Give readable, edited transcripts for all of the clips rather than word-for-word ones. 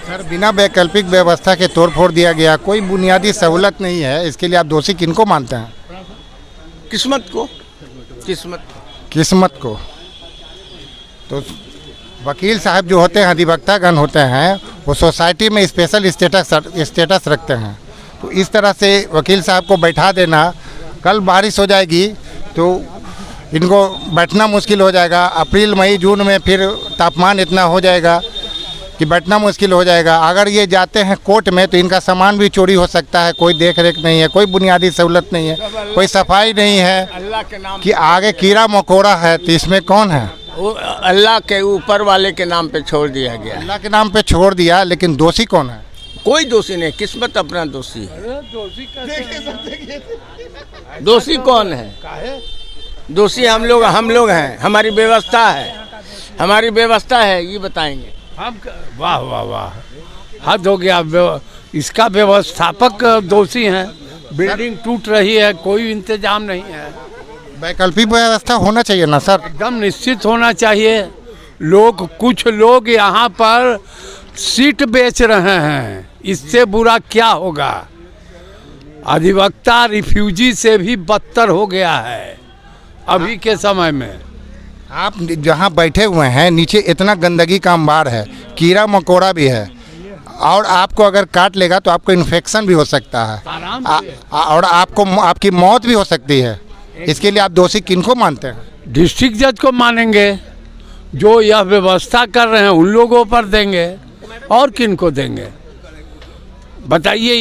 Sir बिना वैकल्पिक व्यवस्था के तोड़फोड़ दिया गया, कोई बुनियादी सहूलत नहीं है, इसके लिए आप दोषी किनको मानते हैं? किस्मत को। किस्मत को। तो वकील साहब जो होते हैं, अधिवक्तागण होते हैं, वो सोसाइटी में स्पेशल स्टेटस रखते हैं। तो इस तरह से वकील साहब को बैठा देना, कल बारिश हो जाएगी तो इनको बैठना मुश्किल हो जाएगा। अप्रैल मई जून में फिर तापमान इतना हो जाएगा कि बैठना मुश्किल हो जाएगा। अगर ये जाते हैं कोर्ट में तो इनका सामान भी चोरी हो सकता है। कोई देख रेख नहीं है, कोई बुनियादी सहूलत नहीं है, कोई सफाई नहीं है अल्लाह के नाम कि आगे कीड़ा मकोड़ा है। तो इसमें कौन है? वो अल्लाह के ऊपर वाले के नाम पे छोड़ दिया गया। अल्लाह के नाम पे छोड़ दिया, लेकिन दोषी कौन है? कोई दोषी नहीं, किस्मत अपना दोषी है। दोषी कौन है? दोषी हम लोग हैं। हमारी व्यवस्था है, ये बताएंगे हम। वाह वाह वाह, हद हो गया। इसका व्यवस्थापक दोषी हैं। बिल्डिंग टूट रही है, कोई इंतजाम नहीं है। वैकल्पिक व्यवस्था होना चाहिए ना सर? एकदम निश्चित होना चाहिए। कुछ लोग यहाँ पर सीट बेच रहे हैं, इससे बुरा क्या होगा? अधिवक्ता रिफ्यूजी से भी बदतर हो गया है अभी के समय में। आप जहाँ बैठे हुए हैं नीचे इतना गंदगी का अंबार है, कीड़ा मकोड़ा भी है, और आपको अगर काट लेगा तो आपको इन्फेक्शन भी हो सकता है और आपकी मौत भी हो सकती है। इसके लिए आप दोषी किनको मानते हैं? डिस्ट्रिक्ट जज को मानेंगे। जो यह व्यवस्था कर रहे हैं उन लोगों पर देंगे, और किनको देंगे बताइए?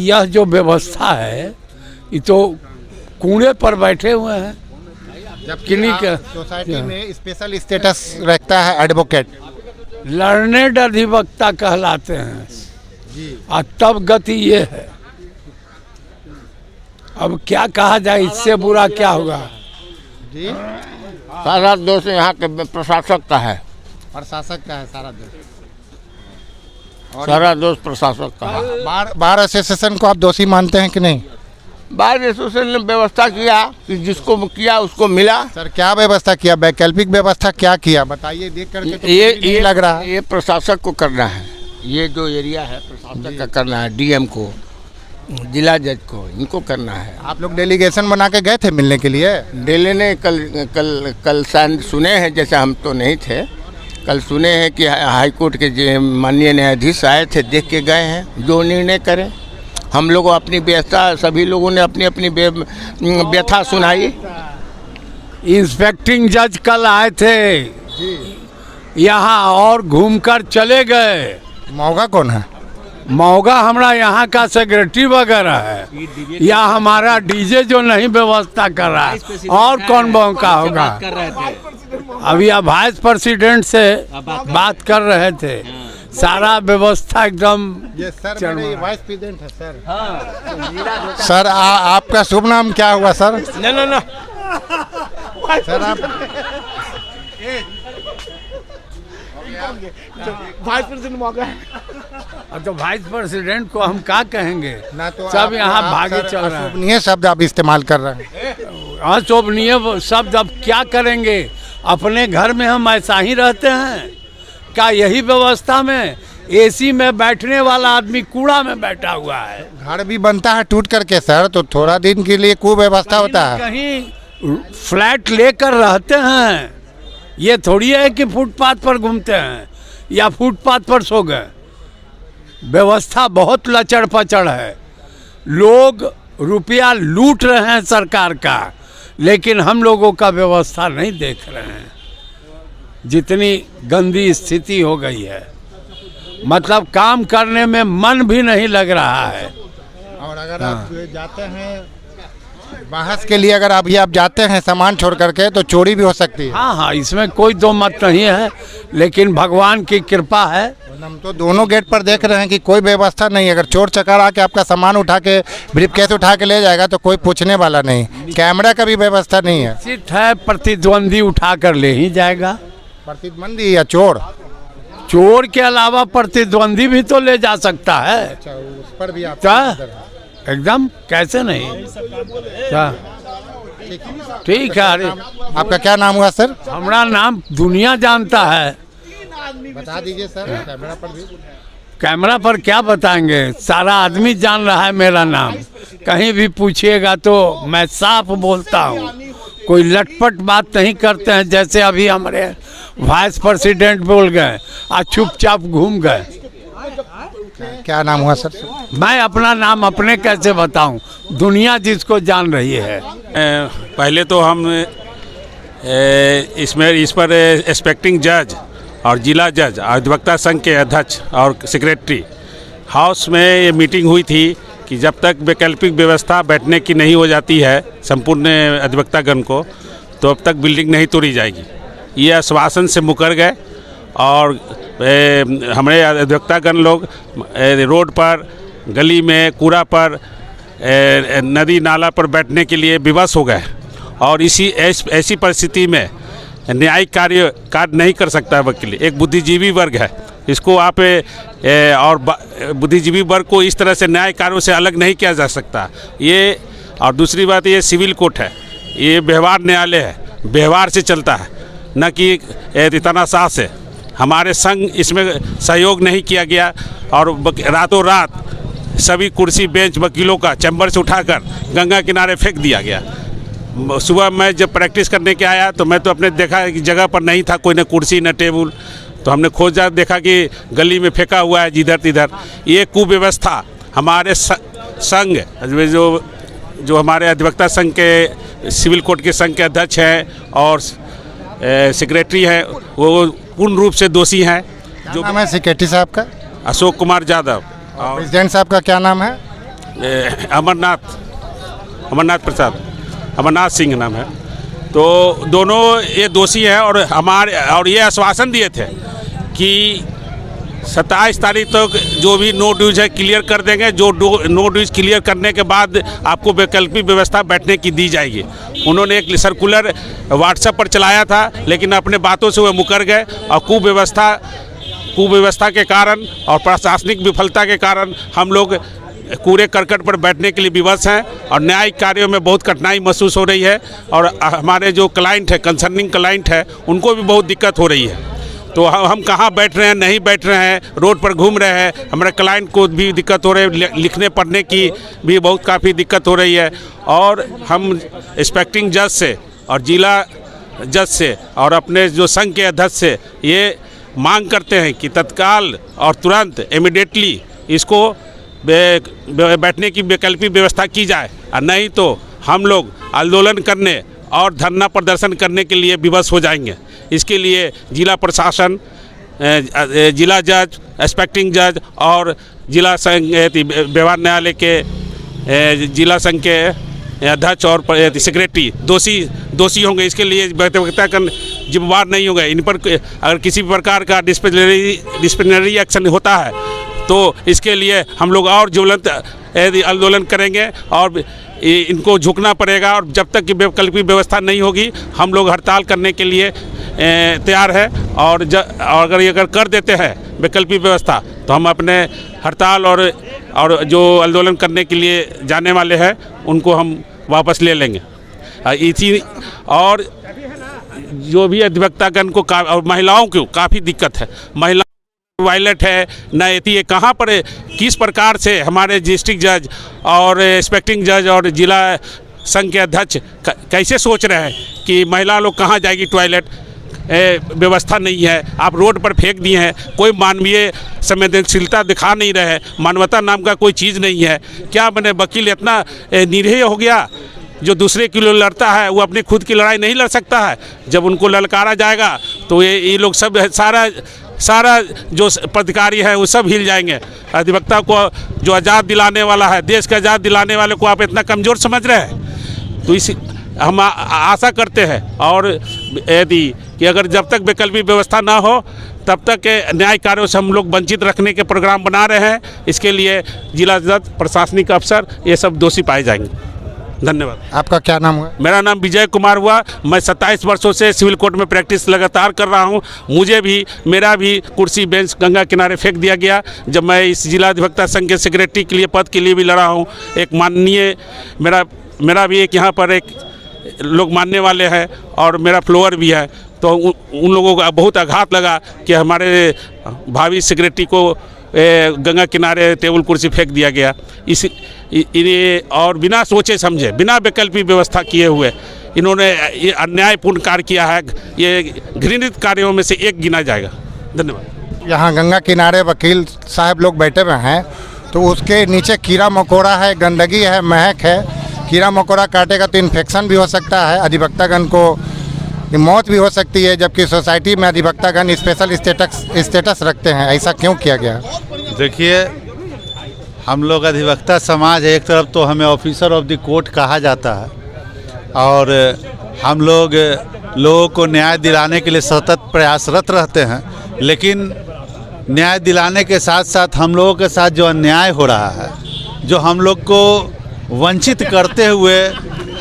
यह जो व्यवस्था है ये तो कूड़े पर बैठे हुए हैं। जबकि सोसाइटी में स्पेशल स्टेटस रखता है एडवोकेट, लर्नेड अधिवक्ता कहलाते हैं जी। और तब गति ये है। अब क्या कहा जाए, इससे बुरा क्या होगा जी? सारा दोष यहाँ के प्रशासक का है। प्रशासक का है सारा दोष? सारा दोष प्रशासक का है। बार एसोसिएशन को आप दोषी मानते हैं कि नहीं? बार एसोसिएशन ने व्यवस्था किया कि जिसको किया उसको मिला। सर क्या व्यवस्था किया? वैकल्पिक व्यवस्था क्या किया बताइए? देख करके तो ये लग रहा है ये प्रशासक को करना है। ये जो एरिया है प्रशासक का करना है, डीएम को, जिला जज को, इनको करना है। आप लोग डेलीगेशन बना के गए थे मिलने के लिए? डेली ने कल सुने हैं, जैसे हम तो नहीं थे, कल सुने हैं कि हाई कोर्ट के माननीय न्यायाधीश आए थे, देख के गए हैं। जो निर्णय करें, हम लोगों अपनी व्यवस्था, सभी लोगों ने अपनी अपनी व्यथा सुनाई। इंस्पेक्टिंग जज कल आए थे यहाँ और घूमकर चले गए। मौगा कौन है? मौगा हमारा यहाँ का सेक्रेटरी वगैरह है, या हमारा डीजे जो नहीं व्यवस्था कर रहा है, और कौन मौका होगा? अभी आप वाइस प्रेसिडेंट से बात कर रहे थे। सारा व्यवस्था एकदम। वाइस प्रेसिडेंट है सर। सर आपका शुभ नाम क्या हुआ सर? ना सर आप वाइस प्रेसिडेंट मौका है। अब तो वाइस प्रेसिडेंट को हम क्या कहेंगे? ना तो सब यहाँ भागे चल रहे हैं। अशोभनीय शब्द आप इस्तेमाल कर रहे हैं। अशोभनीय शब्द अब क्या करेंगे? अपने घर में हम ऐसा ही रहते हैं क्या? यही व्यवस्था में एसी में बैठने वाला आदमी कूड़ा में बैठा हुआ है। घर भी बनता है टूट करके सर, तो थोड़ा दिन के लिए कुव्यवस्था होता है। कहीं फ्लैट लेकर रहते हैं, ये थोड़ी है कि फुटपाथ पर घूमते हैं या फुटपाथ पर सो गए। व्यवस्था बहुत लचड़ पचड़ है। लोग रुपया लूट रहे हैं सरकार का, लेकिन हम लोगों का व्यवस्था नहीं देख रहे हैं। जितनी गंदी स्थिति हो गई है, मतलब काम करने में मन भी नहीं लग रहा है। और अगर आप जाते हैं बहस के लिए, अगर अभी आप जाते हैं सामान छोड़ करके, तो चोरी भी हो सकती है। हाँ, इसमें कोई दो मत नहीं है, लेकिन भगवान की कृपा है। हम तो दोनों गेट पर देख रहे हैं कि कोई व्यवस्था नहीं है। अगर चोर चकार आके आपका सामान उठा के, ब्रीफकेस उठा के ले जाएगा तो कोई पूछने वाला नहीं। कैमरा का भी व्यवस्था नहीं है। निश्चित है, प्रतिद्वंदी उठा कर ले ही जाएगा। प्रतिद्वंदी या चोर? चोर के अलावा प्रतिद्वंदी भी तो ले जा सकता है। अच्छा, उस पर भी आप एकदम कैसे नहीं? क्या ठीक है। अरे आपका क्या नाम हुआ सर? हमारा नाम दुनिया जानता है, बता दीजिए सर, कैमरा पर भी। कैमरा पर क्या बताएंगे, सारा आदमी जान रहा है मेरा नाम। कहीं भी पूछिएगा तो मैं साफ बोलता हूँ, कोई लटपट बात नहीं करते हैं जैसे अभी हमारे वाइस प्रेसिडेंट बोल गए और चुपचाप घूम गए। क्या नाम हुआ सर? मैं अपना नाम अपने कैसे बताऊं, दुनिया जिसको जान रही है। पहले तो हम इस पर एक्सपेक्टिंग जज और जिला जज अधिवक्ता संघ के अध्यक्ष और सेक्रेटरी हाउस में ये मीटिंग हुई थी कि जब तक वैकल्पिक व्यवस्था बैठने की नहीं हो जाती है संपूर्ण अधिवक्तागण को, तो अब तक बिल्डिंग नहीं तोड़ी जाएगी। ये आश्वासन से मुकर गए और हमारे अधिवक्तागण लोग रोड पर, गली में, कूड़ा पर, नदी नाला पर बैठने के लिए विवश हो गए। और ऐसी परिस्थिति में न्यायिक कार्य नहीं कर सकता वकील। एक बुद्धिजीवी वर्ग है, इसको आप और बुद्धिजीवी वर्ग को इस तरह से न्याय कार्यों से अलग नहीं किया जा सकता। ये और दूसरी बात, ये सिविल कोर्ट है, ये व्यवहार न्यायालय है, व्यवहार से चलता है, न कि तानाशाह से। हमारे संघ इसमें सहयोग नहीं किया गया और रातों रात सभी कुर्सी बेंच वकीलों का चैम्बर से उठाकर गंगा किनारे फेंक दिया गया। सुबह मैं जब प्रैक्टिस करने के आया तो मैं तो अपने देखा कि जगह पर नहीं था, कोई न कुर्सी न टेबल, तो हमने खोजा, देखा कि गली में फेंका हुआ है जिधर तिधर। ये कुव्यवस्था हमारे संघ जो हमारे अधिवक्ता संघ के, सिविल कोर्ट के संघ के अध्यक्ष हैं और सेक्रेटरी हैं, वो पूर्ण रूप से दोषी हैं। जो नाम है सेक्रेटरी साहब का? अशोक कुमार यादव। और प्रेसिडेंट साहब का क्या नाम है? अमरनाथ सिंह नाम है। तो दोनों ये दोषी हैं और ये आश्वासन दिए थे कि 27 तारीख तक जो भी नो ड्यूज है क्लियर कर देंगे। जो नो ड्यूज क्लियर करने के बाद आपको वैकल्पिक व्यवस्था बैठने की दी जाएगी। उन्होंने एक सर्कुलर व्हाट्सएप पर चलाया था, लेकिन अपने बातों से वो मुकर गए और कुव्यवस्था के कारण और प्रशासनिक विफलता के कारण हम लोग कूड़े करकट पर बैठने के लिए विवश हैं और न्यायिक कार्यों में बहुत कठिनाई महसूस हो रही है। और हमारे जो क्लाइंट है, कंसर्निंग क्लाइंट है, उनको भी बहुत दिक्कत हो रही है। तो हम कहाँ बैठ रहे हैं, नहीं बैठ रहे हैं, रोड पर घूम रहे हैं। हमारे क्लाइंट को भी दिक्कत हो रही है, लिखने पढ़ने की भी बहुत काफ़ी दिक्कत हो रही है। और हम एक्सपेक्टिंग जज से और जिला जज से और अपने जो संघ के अध्यक्ष से ये मांग करते हैं कि तत्काल और तुरंत इमीडिएटली इसको बैठने की वैकल्पिक व्यवस्था की जाए, और नहीं तो हम लोग आंदोलन करने और धरना प्रदर्शन करने के लिए विवश हो जाएंगे। इसके लिए जिला प्रशासन, जिला जज, एक्सपेक्टिंग जज और जिला संघ व्यवहार न्यायालय के जिला संघ के अध्यक्ष और सेक्रेटरी दोषी होंगे। इसके लिए व्यक्तिगत जिम्मेवार नहीं होंगे। इन पर अगर किसी प्रकार का डिसिप्लिनरी एक्शन होता है तो इसके लिए हम लोग और ज्वलंत आंदोलन करेंगे और इनको झुकना पड़ेगा। और जब तक कि वैकल्पिक व्यवस्था नहीं होगी हम लोग हड़ताल करने के लिए तैयार है। और अगर कर देते हैं वैकल्पिक व्यवस्था तो हम अपने हड़ताल और जो आंदोलन करने के लिए जाने वाले हैं उनको हम वापस ले लेंगे। इसी और जो भी अधिवक्तागण को और महिलाओं को काफ़ी दिक्कत है, महिला वायलेट है न एती है। कहाँ पर किस प्रकार से हमारे डिस्ट्रिक्ट जज और एक्सपेक्टिंग जज और जिला संघ के अध्यक्ष कैसे सोच रहे हैं कि महिला लोग कहाँ जाएगी, टॉयलेट व्यवस्था नहीं है, आप रोड पर फेंक दिए हैं, कोई मानवीय संवेदनशीलता दिखा नहीं रहे, मानवता नाम का कोई चीज़ नहीं है। क्या बने वकील इतना निरीह हो गया जो दूसरे के लिए लड़ता है वो अपनी खुद की लड़ाई नहीं लड़ सकता है? जब उनको ललकारा जाएगा तो ये लोग सब सारा जो पदाधिकारी है वो सब हिल जाएंगे। अधिवक्ता को जो आज़ाद दिलाने वाला है, देश का आज़ाद दिलाने वाले को आप इतना कमज़ोर समझ रहे हैं? तो इस हम आशा करते हैं और यदि कि अगर जब तक वैकल्पिक व्यवस्था ना हो तब तक न्याय कार्यों से हम लोग वंचित रखने के प्रोग्राम बना रहे हैं। इसके लिए जिला जज, प्रशासनिक अफसर ये सब दोषी पाए जाएंगे। धन्यवाद। आपका क्या नाम हुआ? मेरा नाम विजय कुमार हुआ। मैं 27 वर्षों से सिविल कोर्ट में प्रैक्टिस लगातार कर रहा हूं। मेरा भी कुर्सी बेंच गंगा किनारे फेंक दिया गया जब मैं इस जिला अधिवक्ता संघ के सेक्रेटरी के लिए पद के लिए भी लड़ा हूं। एक माननीय मेरा भी एक यहाँ पर एक लोग मानने वाले हैं और मेरा फ्लोअर भी है, तो उन लोगों को बहुत आघात लगा कि हमारे भावी सेक्रेटरी को गंगा किनारे टेबल कुर्सी फेंक दिया गया। और बिना सोचे समझे, बिना वैकल्पिक व्यवस्था किए हुए इन्होंने ये अन्यायपूर्ण कार्य किया है। ये घृणित कार्यों में से एक गिना जाएगा। धन्यवाद। यहाँ गंगा किनारे वकील साहब लोग बैठे हुए हैं, तो उसके नीचे कीड़ा मकोड़ा है, गंदगी है, महक है। कीड़ा मकोड़ा काटेगा तो इन्फेक्शन भी हो सकता है, अधिवक्तागण को मौत भी हो सकती है, जबकि सोसाइटी में अधिवक्तागण स्पेशल स्टेटस रखते हैं। ऐसा क्यों किया गया? देखिए, हम लोग अधिवक्ता समाज है, एक तरफ तो हमें ऑफिसर ऑफ द कोर्ट कहा जाता है और हम लोग लोगों को न्याय दिलाने के लिए सतत प्रयासरत रहते हैं, लेकिन न्याय दिलाने के साथ साथ हम लोगों के साथ जो अन्याय हो रहा है, जो हम लोग को वंचित करते हुए,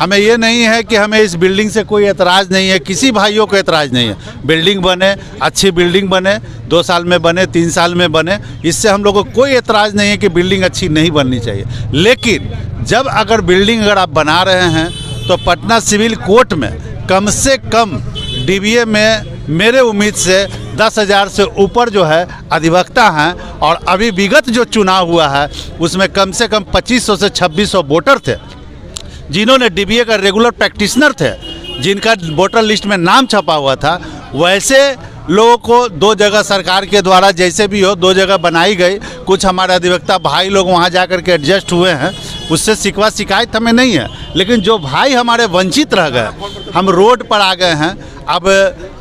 हमें ये नहीं है कि हमें इस बिल्डिंग से कोई एतराज़ नहीं है, किसी भाइयों को एतराज़ नहीं है। बिल्डिंग बने, अच्छी बिल्डिंग बने, 2 साल में बने, 3 साल में बने, इससे हम लोग को कोई एतराज़ नहीं है कि बिल्डिंग अच्छी नहीं बननी चाहिए। लेकिन जब अगर बिल्डिंग अगर आप बना रहे हैं तो पटना सिविल कोर्ट में कम से कम DBA में मेरे उम्मीद से 10,000 से ऊपर जो है अधिवक्ता हैं, और अभी विगत जो चुनाव हुआ है उसमें कम से कम 2500 से 2600 वोटर थे जिन्होंने DBA का रेगुलर प्रैक्टिशनर थे, जिनका वोटर लिस्ट में नाम छपा हुआ था। वैसे लोगों को 2 जगह सरकार के द्वारा जैसे भी हो 2 जगह बनाई गई। कुछ हमारे अधिवक्ता भाई लोग वहाँ जा कर के एडजस्ट हुए हैं, उससे शिकवा शिकायत हमें नहीं है। लेकिन जो भाई हमारे वंचित रह गए, हम रोड पर आ गए हैं। अब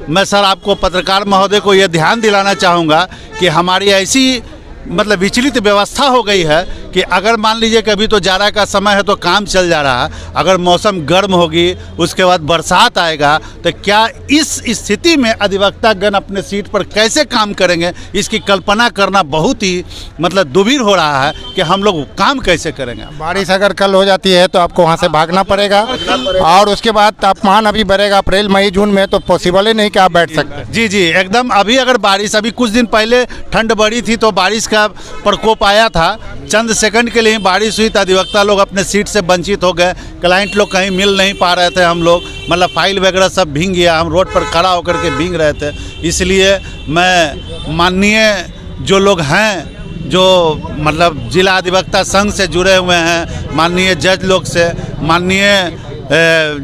मैं सर आपको पत्रकार महोदय को ये ध्यान दिलाना चाहूँगा कि हमारी ऐसी मतलब विचलित व्यवस्था हो गई है कि अगर मान लीजिए कि अभी तो जाड़ा का समय है तो काम चल जा रहा है, अगर मौसम गर्म होगी उसके बाद बरसात आएगा तो क्या इस स्थिति में अधिवक्तागण अपने सीट पर कैसे काम करेंगे, इसकी कल्पना करना बहुत ही मतलब दुविधा हो रहा है कि हम लोग काम कैसे करेंगे। बारिश अगर कल हो जाती है तो आपको वहाँ से भागना पड़ेगा, और उसके बाद तापमान अभी बढ़ेगा अप्रैल मई जून में, तो पॉसिबल ही नहीं कि आप बैठ सकते। जी जी एकदम। अभी अगर बारिश, अभी कुछ दिन पहले ठंड बढ़ी थी तो बारिश का प्रकोप आया था, चंद सेकंड के लिए बारिश हुई तो अधिवक्ता लोग अपने सीट से वंचित हो गए। क्लाइंट लोग कहीं मिल नहीं पा रहे थे, हम लोग मतलब फाइल वगैरह सब भीग गया, हम रोड पर खड़ा होकर के भीग रहे थे। इसलिए मैं माननीय जो लोग हैं, जो मतलब जिला अधिवक्ता संघ से जुड़े हुए हैं, माननीय जज लोग से, माननीय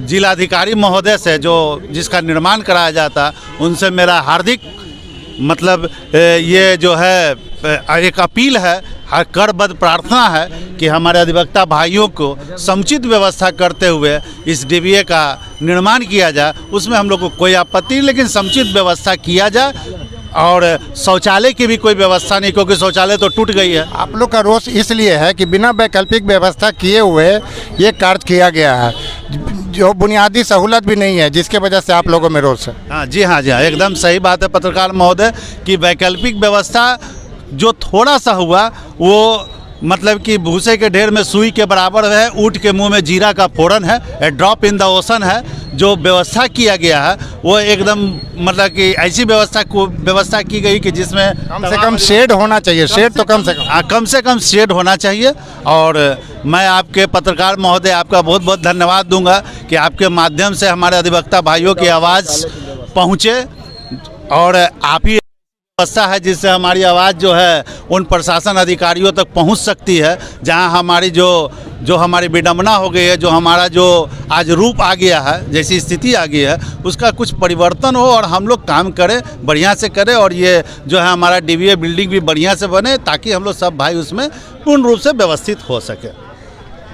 जिलाधिकारी महोदय से जो जिसका निर्माण कराया जाता, उनसे मेरा हार्दिक मतलब ये जो है एक अपील है, हर करबद्ध प्रार्थना है कि हमारे अधिवक्ता भाइयों को समुचित व्यवस्था करते हुए इस DBA का निर्माण किया जाए। उसमें हम लोग को कोई आपत्ति नहीं, लेकिन समुचित व्यवस्था किया जाए। और शौचालय की भी कोई व्यवस्था नहीं, क्योंकि शौचालय तो टूट गई है। आप लोग का रोष इसलिए है कि बिना वैकल्पिक व्यवस्था किए हुए ये कार्य किया गया है, जो बुनियादी सहूलत भी नहीं है, जिसके वजह से आप लोगों में रोष है। हाँ जी, हाँ जी, हाँ, एकदम सही बात है पत्रकार महोदय कि वैकल्पिक व्यवस्था जो थोड़ा सा हुआ वो मतलब कि भूसे के ढेर में सुई के बराबर है, ऊँट के मुंह में जीरा का फोड़न है, ए ड्रॉप इन द ओशन है। जो व्यवस्था किया गया है वो एकदम मतलब कि ऐसी व्यवस्था की गई कि जिसमें कम से कम शेड होना चाहिए, शेड तो कम से कम शेड होना चाहिए। और मैं आपके पत्रकार महोदय आपका बहुत बहुत धन्यवाद दूंगा कि आपके माध्यम से हमारे अधिवक्ता भाइयों की आवाज़ पहुँचे, और आप ही व्यवस्था है जिससे हमारी आवाज़ जो है उन प्रशासन अधिकारियों तक पहुंच सकती है, जहां हमारी जो हमारी विडंबना हो गई है, जो हमारा जो आज रूप आ गया है, जैसी स्थिति आ गई है, उसका कुछ परिवर्तन हो और हम लोग काम करें, बढ़िया से करें, और ये जो है हमारा DBA बिल्डिंग भी बढ़िया से बने, ताकि हम लोग सब भाई उसमें पूर्ण रूप से व्यवस्थित हो सके।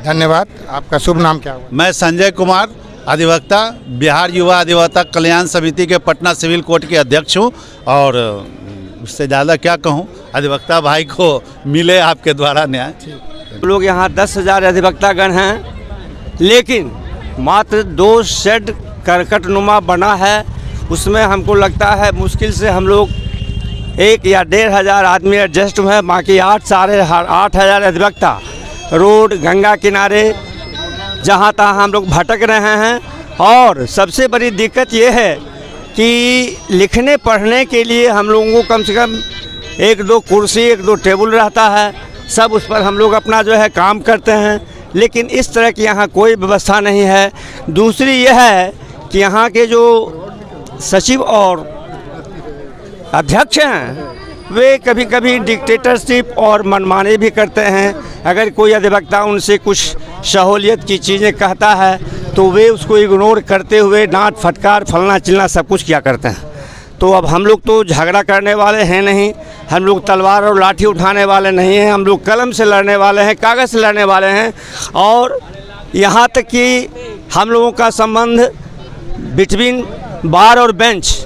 धन्यवाद। आपका शुभ नाम क्या हुआ? मैं संजय कुमार, अधिवक्ता, बिहार युवा अधिवक्ता कल्याण समिति के पटना सिविल कोर्ट के अध्यक्ष हूँ। और उससे ज़्यादा क्या कहूँ, अधिवक्ता भाई को मिले आपके द्वारा न्याय। लोग यहाँ 10,000 अधिवक्तागण हैं, लेकिन मात्र 2 शेड करकटनुमा बना है। उसमें हमको लगता है मुश्किल से हम लोग 1 या 1,500 आदमी एडजस्ट हुए हैं। बाकी 8,000 अधिवक्ता रोड गंगा किनारे जहाँ तहाँ हम लोग भटक रहे हैं। और सबसे बड़ी दिक्कत ये है कि लिखने पढ़ने के लिए हम लोगों को कम से कम 1-2 कुर्सी 1-2 टेबल रहता है, सब उस पर हम लोग अपना जो है काम करते हैं, लेकिन इस तरह की यहाँ कोई व्यवस्था नहीं है। दूसरी यह है कि यहाँ के जो सचिव और अध्यक्ष हैं वे कभी कभी डिक्टेटरशिप और मनमानी भी करते हैं। अगर कोई अधिवक्ता उनसे कुछ सहूलियत की चीज़ें कहता है तो वे उसको इग्नोर करते हुए डांट फटकार फलना चिलना सब कुछ किया करते हैं। तो अब हम लोग तो झगड़ा करने वाले हैं नहीं, हम लोग तलवार और लाठी उठाने वाले नहीं हैं, हम लोग कलम से लड़ने वाले हैं, कागज़ से लड़ने वाले हैं। और यहाँ तक कि हम लोगों का संबंध बिटवीन बार और बेंच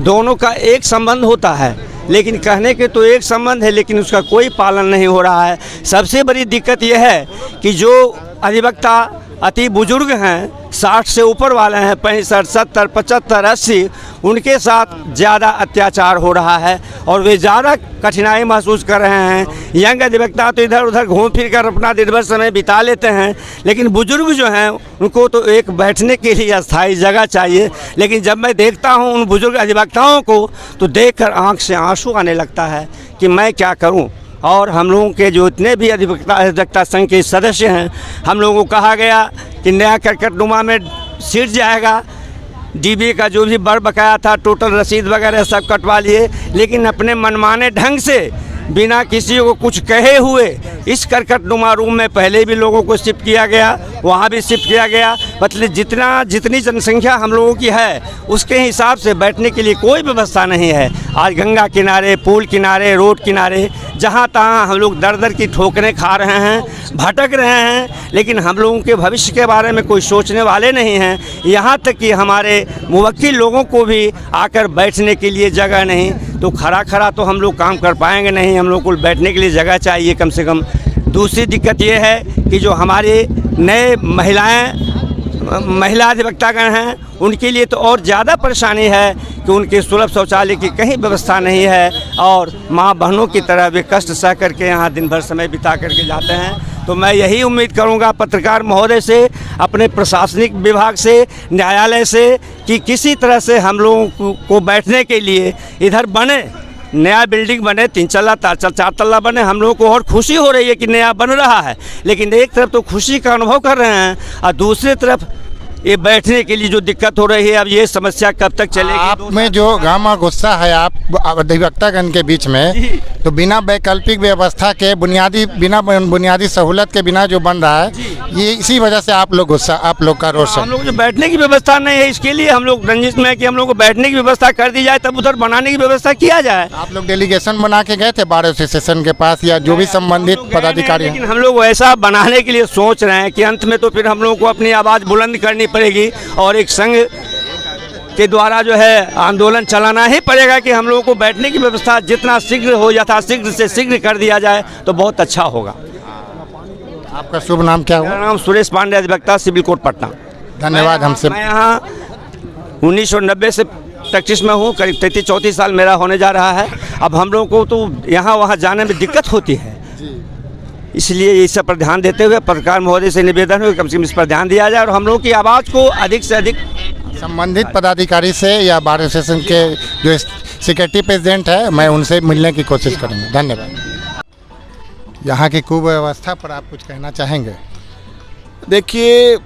दोनों का एक संबंध होता है, लेकिन कहने के तो एक संबंध है लेकिन उसका कोई पालन नहीं हो रहा है। सबसे बड़ी दिक्कत यह है कि जो अधिवक्ता अति बुजुर्ग हैं, 60 से ऊपर वाले हैं, 65, 70, 75, 80, उनके साथ ज़्यादा अत्याचार हो रहा है और वे ज़्यादा कठिनाई महसूस कर रहे हैं। यंग अधिवक्ता तो इधर उधर घूम फिर कर अपना दिन भर समय बिता लेते हैं, लेकिन बुजुर्ग जो हैं उनको तो एक बैठने के लिए अस्थायी जगह चाहिए। लेकिन जब मैं देखता हूं उन बुजुर्ग अधिवक्ताओं को तो देखकर आंख से आंसू आने लगता है कि मैं क्या करूं। और हम लोगों के जो इतने भी अधिवक्ता संघ के सदस्य हैं, हम लोगों को कहा गया कि नया करकटनुमा में सीट जाएगा, डीबी का जो भी बड़ बकाया था टोटल रसीद वगैरह सब कटवा लिए, लेकिन अपने मनमाने ढंग से बिना किसी को कुछ कहे हुए इस करकटनुमा रूम में पहले भी लोगों को शिफ्ट किया गया, वहाँ भी शिफ्ट किया गया। मतलब जितनी जनसंख्या हम लोगों की है उसके हिसाब से बैठने के लिए कोई व्यवस्था नहीं है। आज गंगा किनारे, पुल किनारे, रोड किनारे जहाँ तहाँ हम लोग दर दर की ठोकरें खा रहे हैं, भटक रहे हैं, लेकिन हम लोगों के भविष्य के बारे में कोई सोचने वाले नहीं हैं। यहाँ तक कि हमारे मुवक्किल लोगों को भी आकर बैठने के लिए जगह नहीं, तो खड़ा तो हम लोग काम कर पाएंगे नहीं, हम लोग को बैठने के लिए जगह चाहिए कम से कम। दूसरी दिक्कत ये है कि जो हमारे नए महिला अधिवक्तागण हैं उनके लिए तो और ज़्यादा परेशानी है कि उनके सुलभ शौचालय की कहीं व्यवस्था नहीं है और माँ बहनों की तरह वे कष्ट सह करके यहाँ दिन भर समय बिता करके जाते हैं। तो मैं यही उम्मीद करूँगा पत्रकार महोदय से, अपने प्रशासनिक विभाग से, न्यायालय से कि किसी तरह से हम लोगों को बैठने के लिए इधर बने, नया बिल्डिंग बने, 3 तल्ला 4 तल्ला बने। हम लोगों को और खुशी हो रही है कि नया बन रहा है, लेकिन एक तरफ तो खुशी का अनुभव कर रहे हैं और दूसरी तरफ ये बैठने के लिए जो दिक्कत हो रही है, अब ये समस्या कब तक चलेगी। आप में जो गामा गुस्सा है आप अधिवक्तागण के बीच में, तो बिना वैकल्पिक व्यवस्था के बिना बुनियादी सहूलत के बिना जो बन रहा है, ये इसी वजह से आप लोग का रोष है। हम लोग जो बैठने की व्यवस्था नहीं है, इसके लिए हम लोग रंजित में है कि हम लोग को बैठने की व्यवस्था कर दी जाए, तब उधर बनाने की व्यवस्था किया जाए। आप लोग डेलीगेशन बना के गए थे बार एसोसिएशन के पास या जो भी संबंधित पदाधिकारी, लेकिन हम लोग ऐसा बनाने के लिए सोच रहे हैं कि अंत में तो फिर हम लोगों को अपनी आवाज़ बुलंद करनी पड़ेगी और एक संघ के द्वारा जो है आंदोलन चलाना ही पड़ेगा कि हम लोगों को बैठने की व्यवस्था जितना शीघ्र हो, यथाशीघ्र से शीघ्र कर दिया जाए तो बहुत अच्छा होगा। आपका शुभ नाम क्या हुआ? मेरा नाम सुरेश पांडे, अधिवक्ता, सिविल कोर्ट, पटना। धन्यवाद। हमसे मैं यहाँ 1990 से प्रैक्टिस में हूँ, करीब 33-34 साल मेरा होने जा रहा है। अब हम लोगों को तो यहाँ वहाँ जाने में दिक्कत होती है, इसलिए इस सब पर ध्यान देते हुए पत्रकार महोदय से निवेदन है कम से कम इस पर ध्यान दिया जाए और हम लोगों की आवाज़ को अधिक से अधिक संबंधित पदाधिकारी से या बार एसोसिएशन के जो सेक्रेटरी प्रेसिडेंट है, मैं उनसे मिलने की कोशिश करूँगा। धन्यवाद। यहाँ की कुव्यवस्था पर आप कुछ कहना चाहेंगे? देखिए,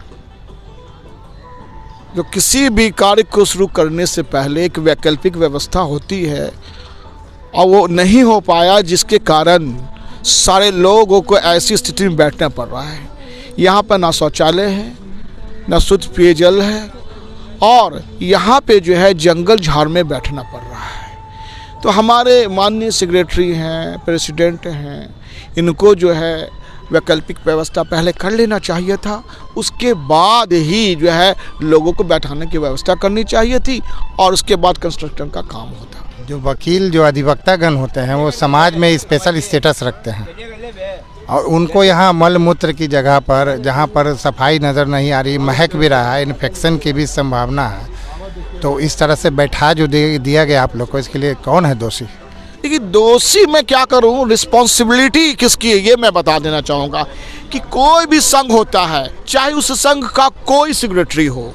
जो किसी भी कार्य को शुरू करने से पहले एक वैकल्पिक व्यवस्था होती है और वो नहीं हो पाया, जिसके कारण सारे लोगों को ऐसी स्थिति में बैठना पड़ रहा है। यहाँ पर ना शौचालय है, ना शुद्ध पेयजल है और यहाँ पे जो है जंगल झाड़ में बैठना पड़ रहा है। तो हमारे माननीय सेक्रेटरी हैं, प्रेसिडेंट हैं, इनको जो है वैकल्पिक व्यवस्था पहले कर लेना चाहिए था, उसके बाद ही जो है लोगों को बैठाने की व्यवस्था करनी चाहिए थी और उसके बाद कंस्ट्रक्शन का काम होता। जो वकील जो अधिवक्तागण होते हैं वो समाज में स्पेशल स्टेटस रखते हैं और उनको यहाँ मल मूत्र की जगह पर, जहाँ पर सफाई नज़र नहीं आ रही, महक भी रहा है, इन्फेक्शन की भी संभावना है, तो इस तरह से बैठा जो दिया गया आप लोग को, इसके लिए कौन है दोषी? देखिए, दोषी मैं क्या करूं, रिस्पॉन्सिबिलिटी किसकी है ये मैं बता देना चाहूँगा कि कोई भी संघ होता है, चाहे उस संघ का कोई सेक्रेटरी हो,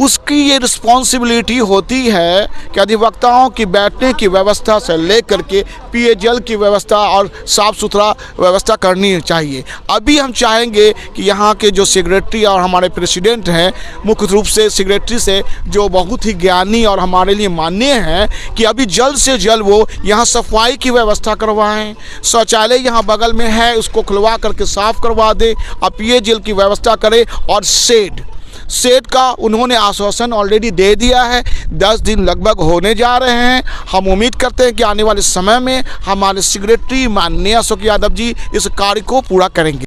उसकी ये रिस्पॉन्सिबिलिटी होती है कि अधिवक्ताओं की बैठने की व्यवस्था से लेकर के पेयजल की व्यवस्था और साफ़ सुथरा व्यवस्था करनी चाहिए। अभी हम चाहेंगे कि यहाँ के जो सेक्रेटरी और हमारे प्रेसिडेंट हैं, मुख्य रूप से सेक्रेटरी से जो बहुत ही ज्ञानी और हमारे लिए माननीय हैं, कि अभी जल्द से जल्द वो यहाँ सफाई की व्यवस्था करवाएं। शौचालय यहाँ बगल में है, उसको खुलवा करके साफ़ करवा दें और पेयजल की व्यवस्था करें। और शेड का उन्होंने आश्वासन ऑलरेडी दे दिया है, 10 दिन लगभग होने जा रहे हैं। हम उम्मीद करते हैं कि आने वाले समय में हमारे सेक्रेटरी माननीय अशोक यादव जी इस कार्य को पूरा करेंगे।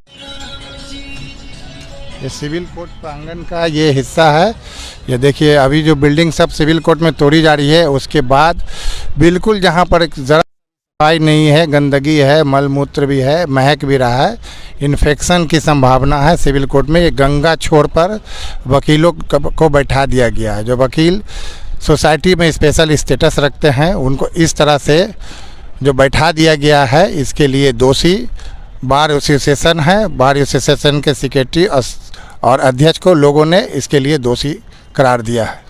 ये सिविल कोर्ट प्रांगण का ये हिस्सा है। ये देखिए अभी जो बिल्डिंग सब सिविल कोर्ट में तोड़ी जा रही है, उसके बाद बिल्कुल जहाँ पर ज़रा सफाई नहीं है, गंदगी है, मल मूत्र भी है, महक भी रहा है, इन्फेक्शन की संभावना है सिविल कोर्ट में। ये गंगा छोर पर वकीलों को बैठा दिया गया है। जो वकील सोसाइटी में स्पेशल स्टेटस रखते हैं, उनको इस तरह से जो बैठा दिया गया है, इसके लिए दोषी बार एसोसिएशन है। बार एसोसिएशन के सेक्रेटरी और अध्यक्ष को लोगों ने इसके लिए दोषी करार दिया है।